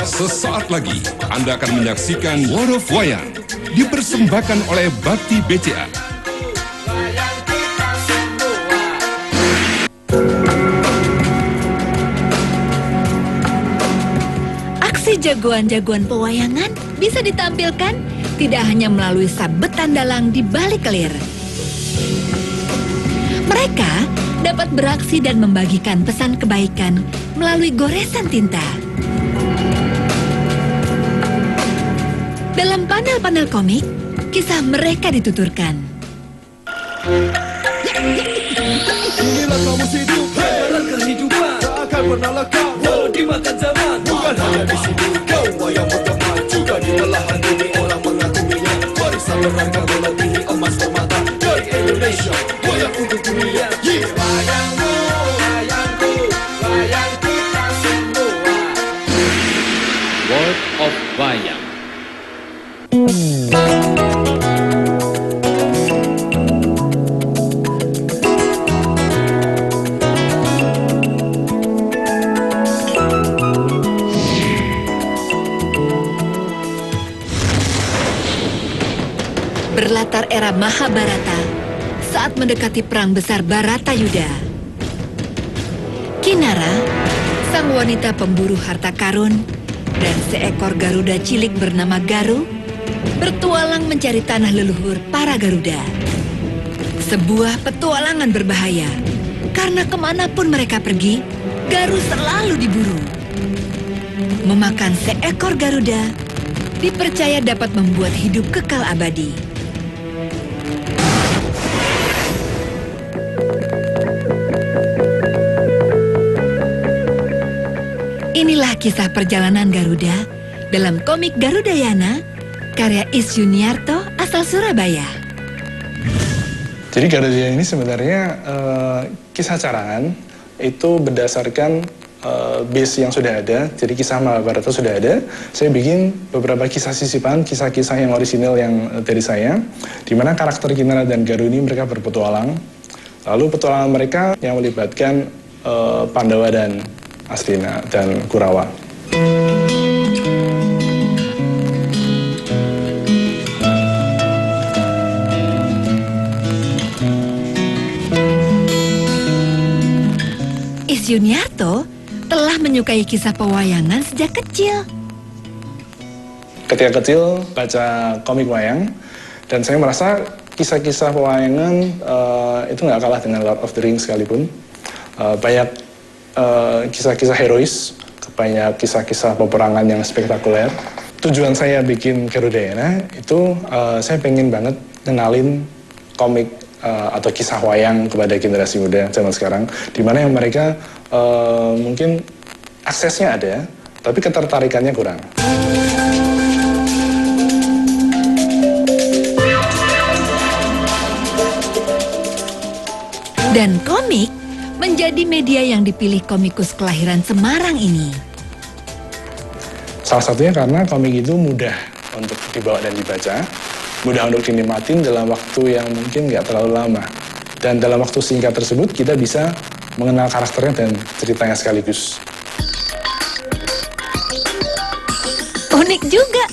Sesaat lagi Anda akan menyaksikan World of Wayang dipersembahkan oleh Bakti BCA. Aksi jagoan-jagoan pewayangan bisa ditampilkan tidak hanya melalui sabetan dalang di balik kelir. Mereka dapat beraksi dan membagikan pesan kebaikan melalui goresan tinta. Dalam panel-panel komik, kisah mereka dituturkan. Inilah kamus hidup, jalan kehidupan tak akan pernah lekang walau dimakan zaman. Bukan hanya di sini kau wayang berteman, juga di belahan bumi orang mengaguminya. Warisan berharga melebihi emas permata dari Indonesia, wayang untuk dunia. Wayangmu, wayangku, wayang kita semua. World of Wayang. Berlatar era Mahabharata saat mendekati perang besar Baratayuda. Kinara, sang wanita pemburu harta karun, dan seekor Garuda cilik bernama Garu bertualang mencari tanah leluhur para Garuda. Sebuah petualangan berbahaya, karena kemanapun mereka pergi, Garu selalu diburu. Memakan seekor Garuda dipercaya dapat membuat hidup kekal abadi. Inilah kisah perjalanan Garuda dalam komik Garudayana, karya Is Yuniarto asal Surabaya. Jadi Garudayana ini sebenarnya kisah carangan itu berdasarkan base yang sudah ada. Jadi kisah Mahabharata sudah ada. Saya bikin beberapa kisah sisipan, kisah-kisah yang orisinal yang dari saya, di mana karakter Kinara dan Garu ini mereka berpetualang. Lalu petualangan mereka yang melibatkan Pandawa dan Astina dan Kurawa. Is Yuniarto telah menyukai kisah pewayangan sejak kecil. Ketika kecil baca komik wayang, dan saya merasa kisah-kisah pewayangan itu nggak kalah dengan Lord of the Rings sekalipun. Banyak kisah-kisah herois, banyak kisah-kisah peperangan yang spektakuler. Tujuan saya bikin Garudayana itu saya pengen banget kenalin komik atau kisah wayang kepada generasi muda zaman sekarang, di mana yang mereka mungkin aksesnya ada, tapi ketertarikannya kurang. Dan komik menjadi media yang dipilih komikus kelahiran Semarang ini. Salah satunya karena komik itu mudah untuk dibawa dan dibaca, mudah untuk dinikmatin dalam waktu yang mungkin nggak terlalu lama. Dan dalam waktu singkat tersebut kita bisa mengenal karakternya dan ceritanya sekaligus. Unik juga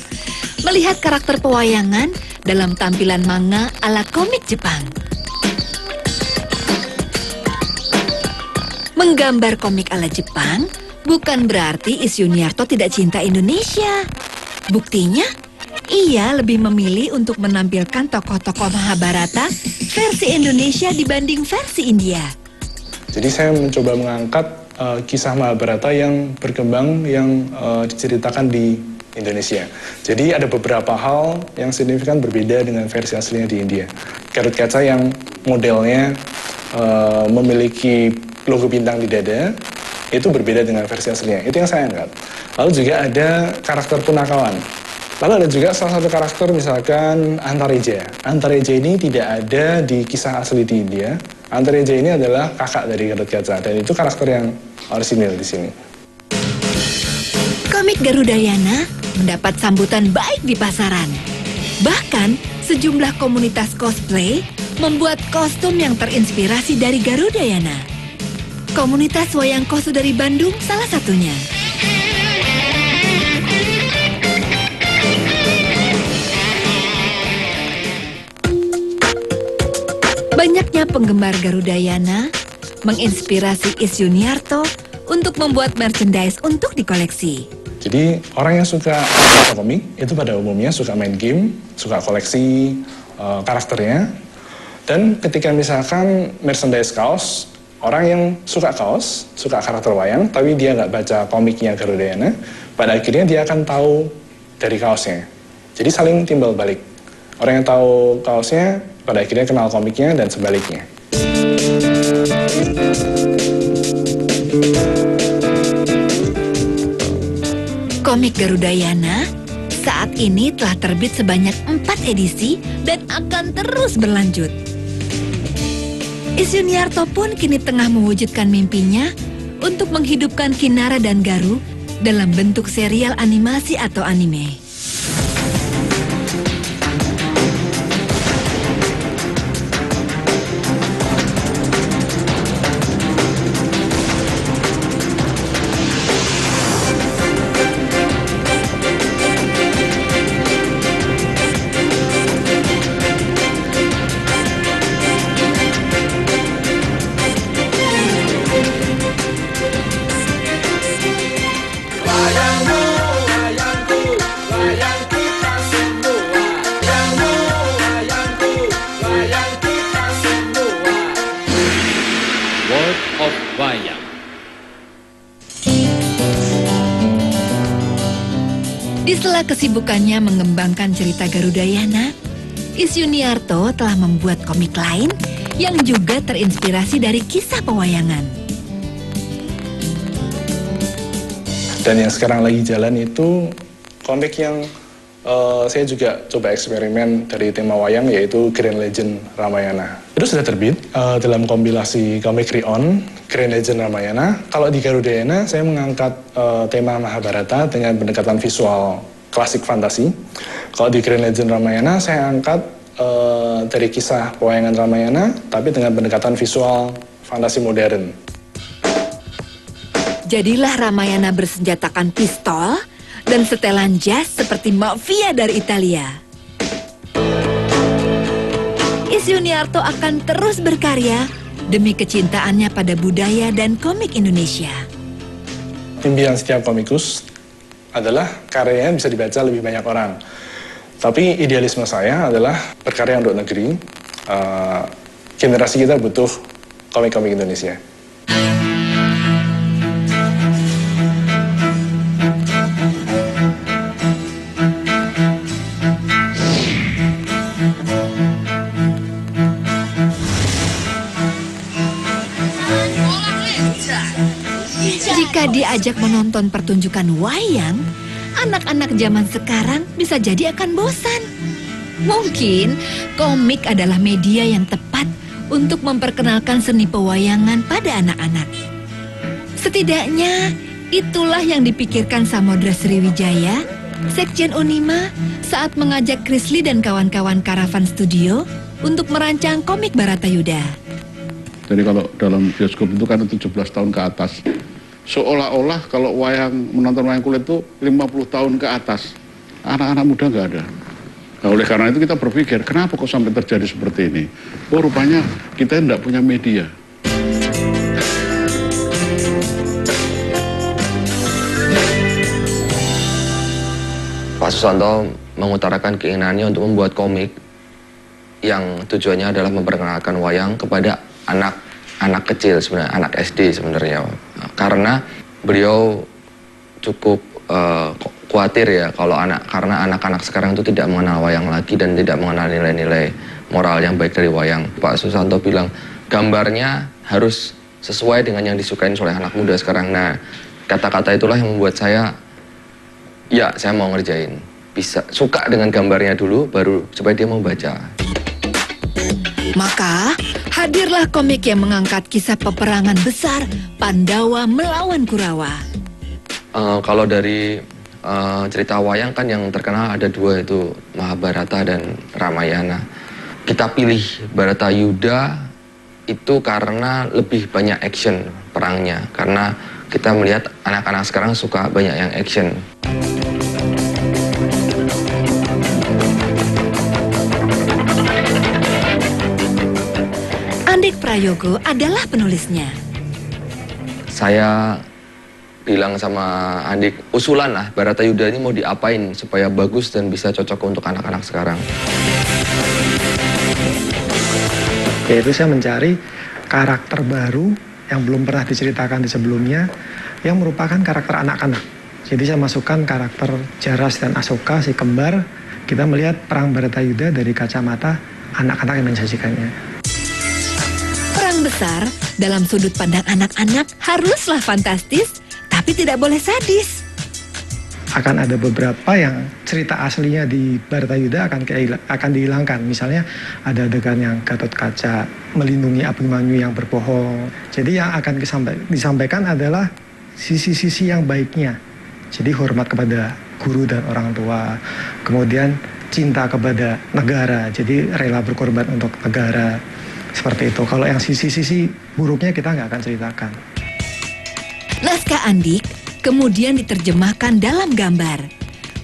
melihat karakter pewayangan dalam tampilan manga ala komik Jepang. Menggambar komik ala Jepang bukan berarti Is Yuniarto tidak cinta Indonesia. Buktinya, ia lebih memilih untuk menampilkan tokoh-tokoh Mahabharata versi Indonesia dibanding versi India. Jadi saya mencoba mengangkat kisah Mahabharata yang berkembang, yang diceritakan di Indonesia. Jadi ada beberapa hal yang signifikan berbeda dengan versi aslinya di India. Garut Kaca yang modelnya memiliki logo bintang di dada, itu berbeda dengan versi aslinya. Itu yang saya angkat. Lalu juga ada karakter punakawan. Lalu ada juga salah satu karakter misalkan Antareja. Antareja ini tidak ada di kisah asli di India. Antareja ini adalah kakak dari Garut Kaca, dan itu karakter yang orisinil di sini. Komik Garudayana mendapat sambutan baik di pasaran. Bahkan sejumlah komunitas cosplay membuat kostum yang terinspirasi dari Garudayana. Komunitas wayang kosu dari Bandung salah satunya. Banyaknya penggemar Garudayana menginspirasi Is Yuniarto untuk membuat merchandise untuk dikoleksi. Jadi orang yang suka baca komik itu pada umumnya suka main game, suka koleksi karakternya. Dan ketika misalkan merchandise kaos, orang yang suka kaos, suka karakter wayang, tapi dia nggak baca komiknya Garudayana, pada akhirnya dia akan tahu dari kaosnya. Jadi saling timbal balik. Orang yang tahu kaosnya, pada akhirnya kenal komiknya dan sebaliknya. Komik Garudayana saat ini telah terbit sebanyak 4 edisi dan akan terus berlanjut. Is Yuniarto pun kini tengah mewujudkan mimpinya untuk menghidupkan Kinara dan Garu dalam bentuk serial animasi atau anime. Di sela kesibukannya mengembangkan cerita Garudayana, Is Yuniarto telah membuat komik lain yang juga terinspirasi dari kisah pewayangan. Dan yang sekarang lagi jalan itu komik yang saya juga coba eksperimen dari tema wayang, yaitu Grand Legend Ramayana. Itu sudah terbit dalam kompilasi komik Rion, Grand Legend Ramayana. Kalau di Garudayana saya mengangkat tema Mahabharata dengan pendekatan visual klasik fantasi. Kalau di Grand Legend Ramayana saya angkat dari kisah pewayangan Ramayana, tapi dengan pendekatan visual fantasi modern. Jadilah Ramayana bersenjatakan pistol dan setelan jas seperti mafia dari Italia. Is Yuniarto akan terus berkarya demi kecintaannya pada budaya dan komik Indonesia. Impian setiap komikus adalah karyanya bisa dibaca lebih banyak orang. Tapi idealisme saya adalah berkarya untuk negeri. Generasi kita butuh komik-komik Indonesia. Jika diajak menonton pertunjukan wayang, anak-anak zaman sekarang bisa jadi akan bosan. Mungkin komik adalah media yang tepat untuk memperkenalkan seni pewayangan pada anak-anak. Setidaknya itulah yang dipikirkan Samodra Sriwijaya, Sekjen Unima, saat mengajak Krisli dan kawan-kawan Karavan Studio untuk merancang komik Baratayuda. Jadi kalau dalam bioskop itu kan 17 tahun ke atas. Seolah-olah kalau menonton wayang kulit itu 50 tahun ke atas. Anak-anak muda nggak ada. Nah, oleh karena itu kita berpikir, kenapa kok sampai terjadi seperti ini? Oh, rupanya kita tidak punya media. Pak Susanto mengutarakan keinginannya untuk membuat komik yang tujuannya adalah memperkenalkan wayang kepada anak kecil sebenarnya, anak SD sebenarnya. Karena beliau cukup khawatir ya karena anak-anak sekarang itu tidak mengenal wayang lagi dan tidak mengenal nilai-nilai moral yang baik dari wayang. Pak Susanto bilang gambarnya harus sesuai dengan yang disukain oleh anak muda sekarang. Nah, kata-kata itulah yang membuat saya mau ngerjain. Bisa suka dengan gambarnya dulu baru supaya dia mau baca. Maka, hadirlah komik yang mengangkat kisah peperangan besar Pandawa melawan Kurawa. Kalau dari cerita wayang kan yang terkenal ada dua, itu Mahabharata dan Ramayana. Kita pilih Baratayuda itu karena lebih banyak action perangnya. Karena kita melihat anak-anak sekarang suka banyak yang action. Prayogo adalah penulisnya. Saya bilang sama adik, usulan lah Baratayuda ini mau diapain supaya bagus dan bisa cocok untuk anak-anak sekarang. Yaitu saya mencari karakter baru yang belum pernah diceritakan di sebelumnya, yang merupakan karakter anak-anak. Jadi saya masukkan karakter Jaras dan Asoka, si kembar. Kita melihat perang Baratayuda dari kacamata anak-anak yang menyaksikannya. Perang besar dalam sudut pandang anak-anak haruslah fantastis, tapi tidak boleh sadis. Akan ada beberapa yang cerita aslinya di Baratayuda akan dihilangkan. Misalnya ada adegan yang Gatot Kaca melindungi Abimanyu yang berbohong. Jadi yang akan disampaikan adalah sisi-sisi yang baiknya. Jadi hormat kepada guru dan orang tua. Kemudian cinta kepada negara. Jadi rela berkorban untuk negara. Seperti itu. Kalau yang sisi-sisi buruknya kita nggak akan ceritakan. Naskah Andik kemudian diterjemahkan dalam gambar.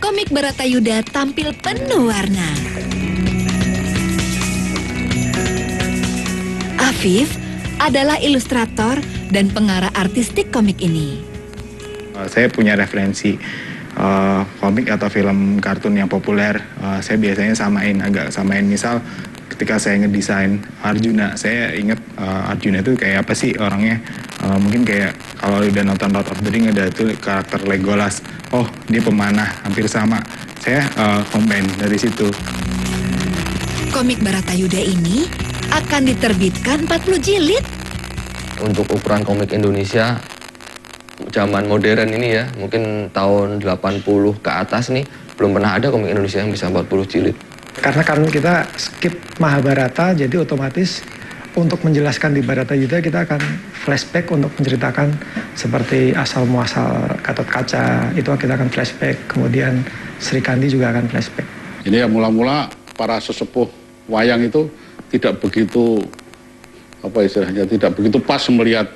Komik Baratayuda tampil penuh warna. Afif adalah ilustrator dan pengarah artistik komik ini. Saya punya referensi komik atau film kartun yang populer. Saya biasanya samain misal ketika saya ngedesain Arjuna, saya ingat Arjuna itu kayak apa sih orangnya. Mungkin kayak kalau udah nonton Lord of the Ring ada tuh karakter Legolas. Oh, dia pemanah, hampir sama. Saya combine dari situ. Komik Baratayuda ini akan diterbitkan 40 jilid. Untuk ukuran komik Indonesia zaman modern ini ya, mungkin tahun 80 ke atas nih, belum pernah ada komik Indonesia yang bisa 40 jilid. Karena kan kita skip Mahabharata, jadi otomatis untuk menjelaskan di Baratayuda kita akan flashback untuk menceritakan seperti asal muasal Gatot Kaca, itu kita akan flashback. Kemudian Sri Kandi juga akan flashback. Ini ya mula-mula para sesepuh wayang itu tidak begitu tidak begitu pas melihat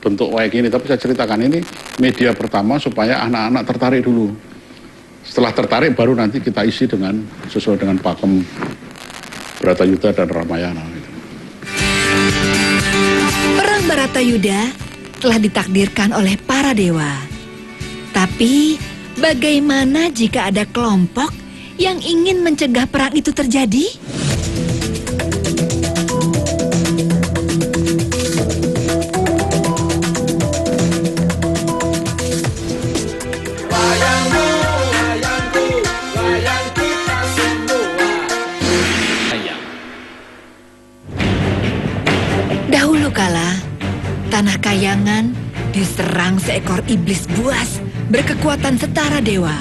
bentuk wayang ini. Tapi saya ceritakan ini media pertama supaya anak-anak tertarik dulu. Setelah tertarik baru nanti kita isi dengan sesuai dengan pakem Baratayuda dan Ramayana. Gitu. Perang Baratayuda telah ditakdirkan oleh para dewa. Tapi bagaimana jika ada kelompok yang ingin mencegah perang itu terjadi? Dahulu kala, tanah Kayangan diserang seekor iblis buas berkekuatan setara dewa.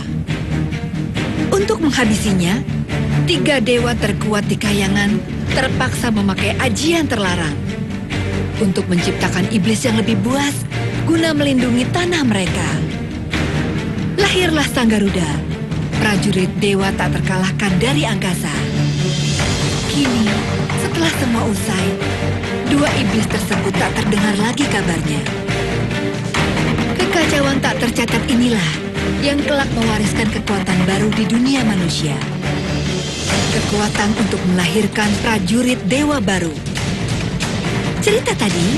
Untuk menghabisinya, 3 dewa terkuat di Kayangan terpaksa memakai ajian terlarang untuk menciptakan iblis yang lebih buas guna melindungi tanah mereka. Lahirlah Sang Garuda, prajurit dewa tak terkalahkan dari angkasa. Kini, setelah semua usai, 2 iblis tersebut tak terdengar lagi kabarnya. Kekacauan tak tercatat inilah yang kelak mewariskan kekuatan baru di dunia manusia. Kekuatan untuk melahirkan prajurit dewa baru. Cerita tadi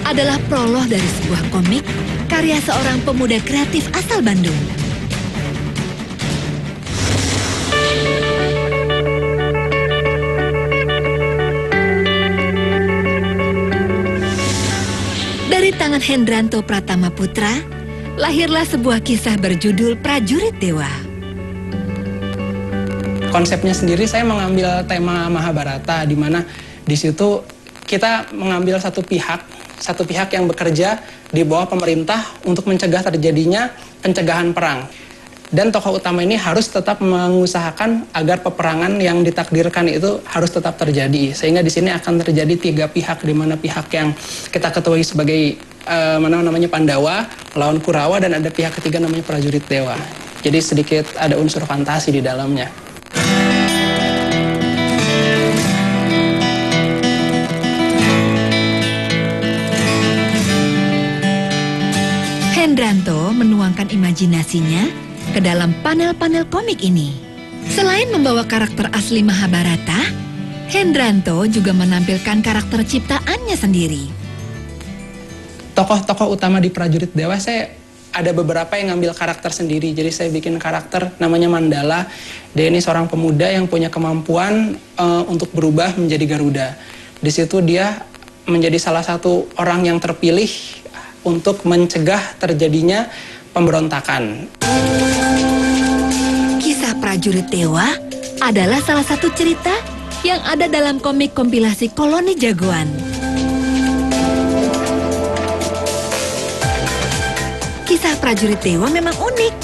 adalah prolog dari sebuah komik karya seorang pemuda kreatif asal Bandung. Dari tangan Hendranto Pratama Putra, lahirlah sebuah kisah berjudul Prajurit Dewa. Konsepnya sendiri saya mengambil tema Mahabharata, di mana di situ kita mengambil satu pihak yang bekerja di bawah pemerintah untuk mencegah terjadinya pencegahan perang. Dan tokoh utama ini harus tetap mengusahakan agar peperangan yang ditakdirkan itu harus tetap terjadi. Sehingga di sini akan terjadi 3 pihak, di mana pihak yang kita ketahui sebagai namanya Pandawa melawan Kurawa, dan ada pihak ketiga namanya prajurit dewa. Jadi sedikit ada unsur fantasi di dalamnya. Hendranto menuangkan imajinasinya ke dalam panel-panel komik ini. Selain membawa karakter asli Mahabharata, Hendranto juga menampilkan karakter ciptaannya sendiri. Tokoh-tokoh utama di Prajurit Dewa, saya ada beberapa yang ngambil karakter sendiri. Jadi saya bikin karakter namanya Mandala. Dia ini seorang pemuda yang punya kemampuan untuk berubah menjadi Garuda. Di situ dia menjadi salah satu orang yang terpilih untuk mencegah terjadinya pemberontakan. Kisah Prajurit Dewa adalah salah satu cerita yang ada dalam komik kompilasi Koloni Jagoan. Kisah Prajurit Dewa memang unik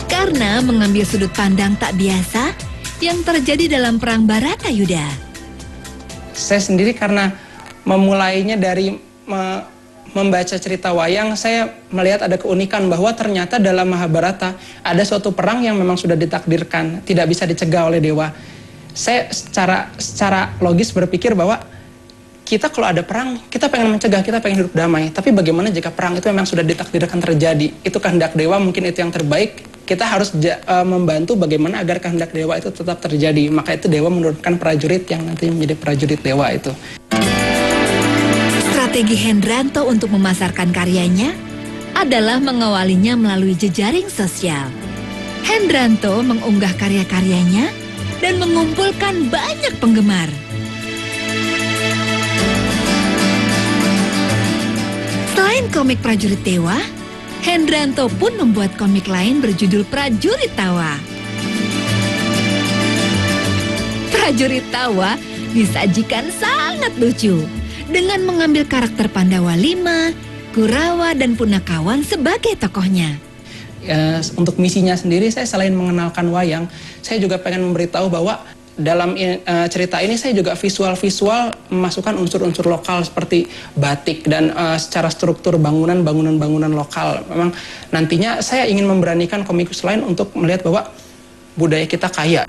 karena mengambil sudut pandang tak biasa yang terjadi dalam Perang Baratayuda. Saya sendiri karena memulainya dari membaca cerita wayang, saya melihat ada keunikan bahwa ternyata dalam Mahabharata ada suatu perang yang memang sudah ditakdirkan, tidak bisa dicegah oleh dewa. Saya secara logis berpikir bahwa kita kalau ada perang, kita pengen mencegah, kita pengen hidup damai. Tapi bagaimana jika perang itu memang sudah ditakdirkan terjadi? Itu kehendak dewa, mungkin itu yang terbaik. Kita harus membantu bagaimana agar kehendak dewa itu tetap terjadi. Maka itu dewa menurunkan prajurit yang nantinya menjadi prajurit dewa itu. Strategi Hendranto untuk memasarkan karyanya adalah mengawalinya melalui jejaring sosial. Hendranto mengunggah karya-karyanya dan mengumpulkan banyak penggemar. Selain komik Prajurit Dewa, Hendranto pun membuat komik lain berjudul Prajurit Tawa. Prajurit Tawa disajikan sangat lucu dengan mengambil karakter Pandawa 5, Kurawa, dan Punakawan sebagai tokohnya. Untuk misinya sendiri, saya selain mengenalkan wayang, saya juga pengen memberitahu bahwa dalam cerita ini saya juga visual-visual memasukkan unsur-unsur lokal seperti batik dan secara struktur bangunan lokal. Memang nantinya saya ingin memberanikan komikus lain untuk melihat bahwa budaya kita kaya.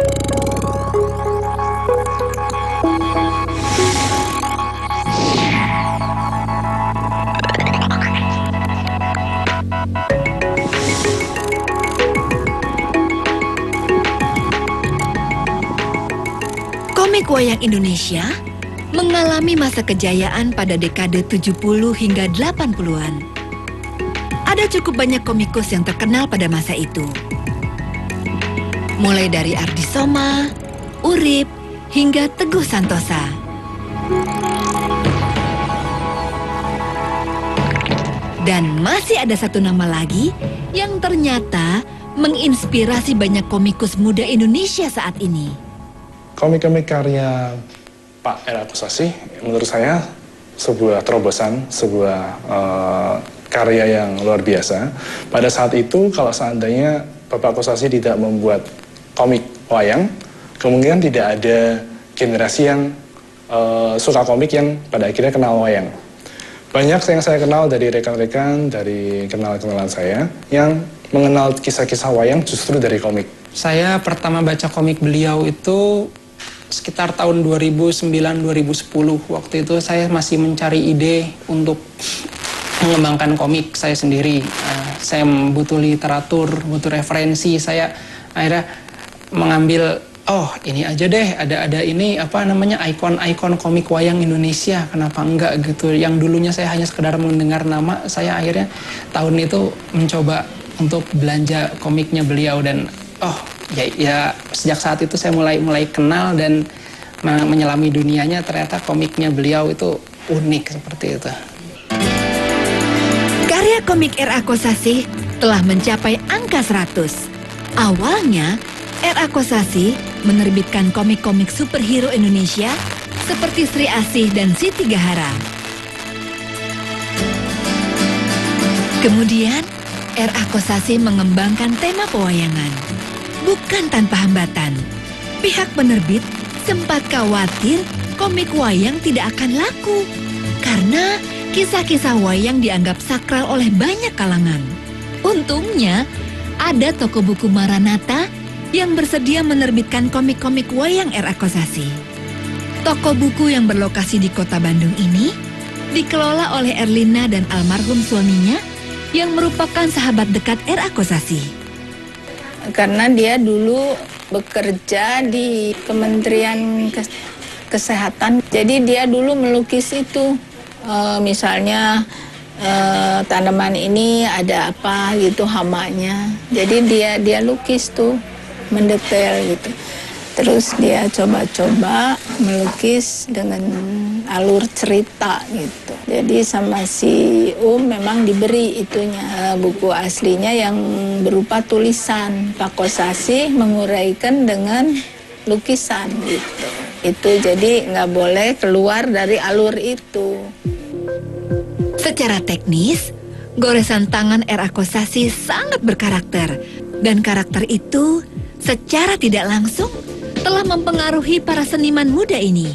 Komik wayang Indonesia mengalami masa kejayaan pada dekade 70 hingga 80-an. Ada cukup banyak komikus yang terkenal pada masa itu. Mulai dari Ardi Soma, Urip, hingga Teguh Santosa. Dan masih ada satu nama lagi yang ternyata menginspirasi banyak komikus muda Indonesia saat ini. Komik-komik karya Pak R.A. Kosasih menurut saya sebuah terobosan, sebuah karya yang luar biasa. Pada saat itu kalau seandainya Bapak Kosasih tidak membuat komik wayang, kemungkinan tidak ada generasi yang suka komik yang pada akhirnya kenal wayang. Banyak yang saya kenal dari rekan-rekan, dari kenalan saya yang mengenal kisah-kisah wayang justru dari komik. Saya pertama baca komik beliau itu sekitar tahun 2009-2010. Waktu itu saya masih mencari ide untuk mengembangkan komik saya sendiri. Saya butuh literatur, butuh referensi. Saya akhirnya mengambil, oh ini aja deh, ada ini apa namanya ikon-ikon komik wayang Indonesia. Kenapa enggak gitu? Yang dulunya saya hanya sekedar mendengar nama, saya akhirnya tahun itu mencoba untuk belanja komiknya beliau dan ya sejak saat itu saya mulai kenal dan menyelami dunianya. Ternyata komiknya beliau itu unik seperti itu. Karya komik R.A. Kosasih telah mencapai angka 100. Awalnya, R.A. Kosasih menerbitkan komik-komik superhero Indonesia seperti Sri Asih dan Siti Gahara. Kemudian, R.A. Kosasih mengembangkan tema pewayangan. Bukan tanpa hambatan, pihak penerbit sempat khawatir komik wayang tidak akan laku karena kisah-kisah wayang dianggap sakral oleh banyak kalangan. Untungnya, ada toko buku Maranatha yang bersedia menerbitkan komik-komik wayang R.A. Kosasih. Toko buku yang berlokasi di kota Bandung ini dikelola oleh Erlina dan almarhum suaminya yang merupakan sahabat dekat R.A. Kosasih. Karena dia dulu bekerja di Kementerian kesehatan. Jadi dia dulu melukis itu, misalnya tanaman ini ada apa gitu hamanya. Jadi dia lukis tuh mendetail gitu. Terus dia coba-coba melukis dengan alur cerita gitu. Jadi sama si memang diberi itunya buku aslinya yang berupa tulisan. Pak Kosasih menguraikan dengan lukisan gitu. Itu jadi nggak boleh keluar dari alur itu. Secara teknis, goresan tangan R.A. Kosasih sangat berkarakter. Dan karakter itu secara tidak langsung telah mempengaruhi para seniman muda ini.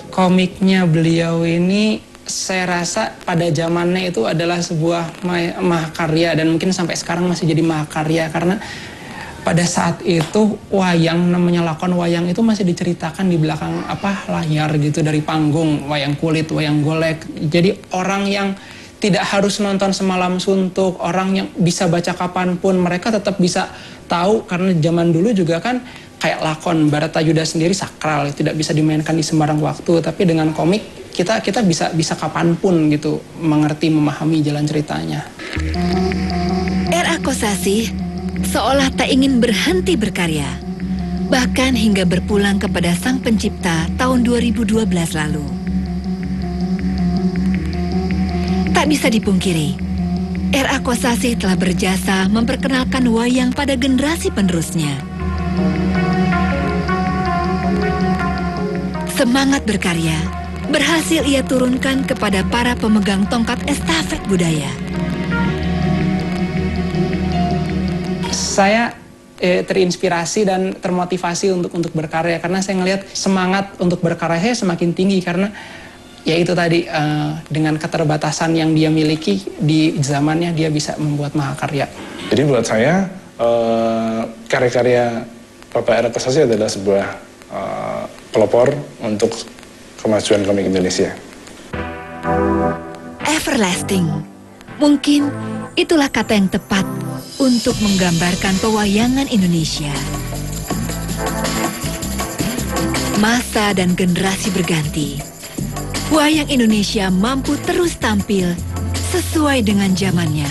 Komiknya beliau ini saya rasa pada zamannya itu adalah sebuah mahakarya dan mungkin sampai sekarang masih jadi mahakarya karena pada saat itu wayang, namanya lakon wayang itu masih diceritakan di belakang layar gitu, dari panggung, wayang kulit, wayang golek. Jadi orang yang tidak harus nonton semalam suntuk, orang yang bisa baca kapanpun, mereka tetap bisa tahu karena zaman dulu juga kan kayak lakon Baratayuda sendiri sakral, tidak bisa dimainkan di sembarang waktu. Tapi dengan komik kita bisa kapanpun gitu mengerti, memahami jalan ceritanya. R.A. Kosasih seolah tak ingin berhenti berkarya, bahkan hingga berpulang kepada Sang Pencipta tahun 2012 lalu. Tak bisa dipungkiri, R.A. Kosasih telah berjasa memperkenalkan wayang pada generasi penerusnya. Semangat berkarya berhasil ia turunkan kepada para pemegang tongkat estafet budaya. Saya terinspirasi dan termotivasi untuk berkarya karena saya ngelihat semangat untuk berkarya saya semakin tinggi karena ya itu tadi dengan keterbatasan yang dia miliki di zamannya dia bisa membuat mahakarya. Jadi buat saya karya-karya Bapak R.A. Kosasih adalah sebuah pelopor untuk kemajuan komik Indonesia. Everlasting. Mungkin itulah kata yang tepat untuk menggambarkan pewayangan Indonesia. Masa dan generasi berganti. Wayang Indonesia mampu terus tampil sesuai dengan zamannya.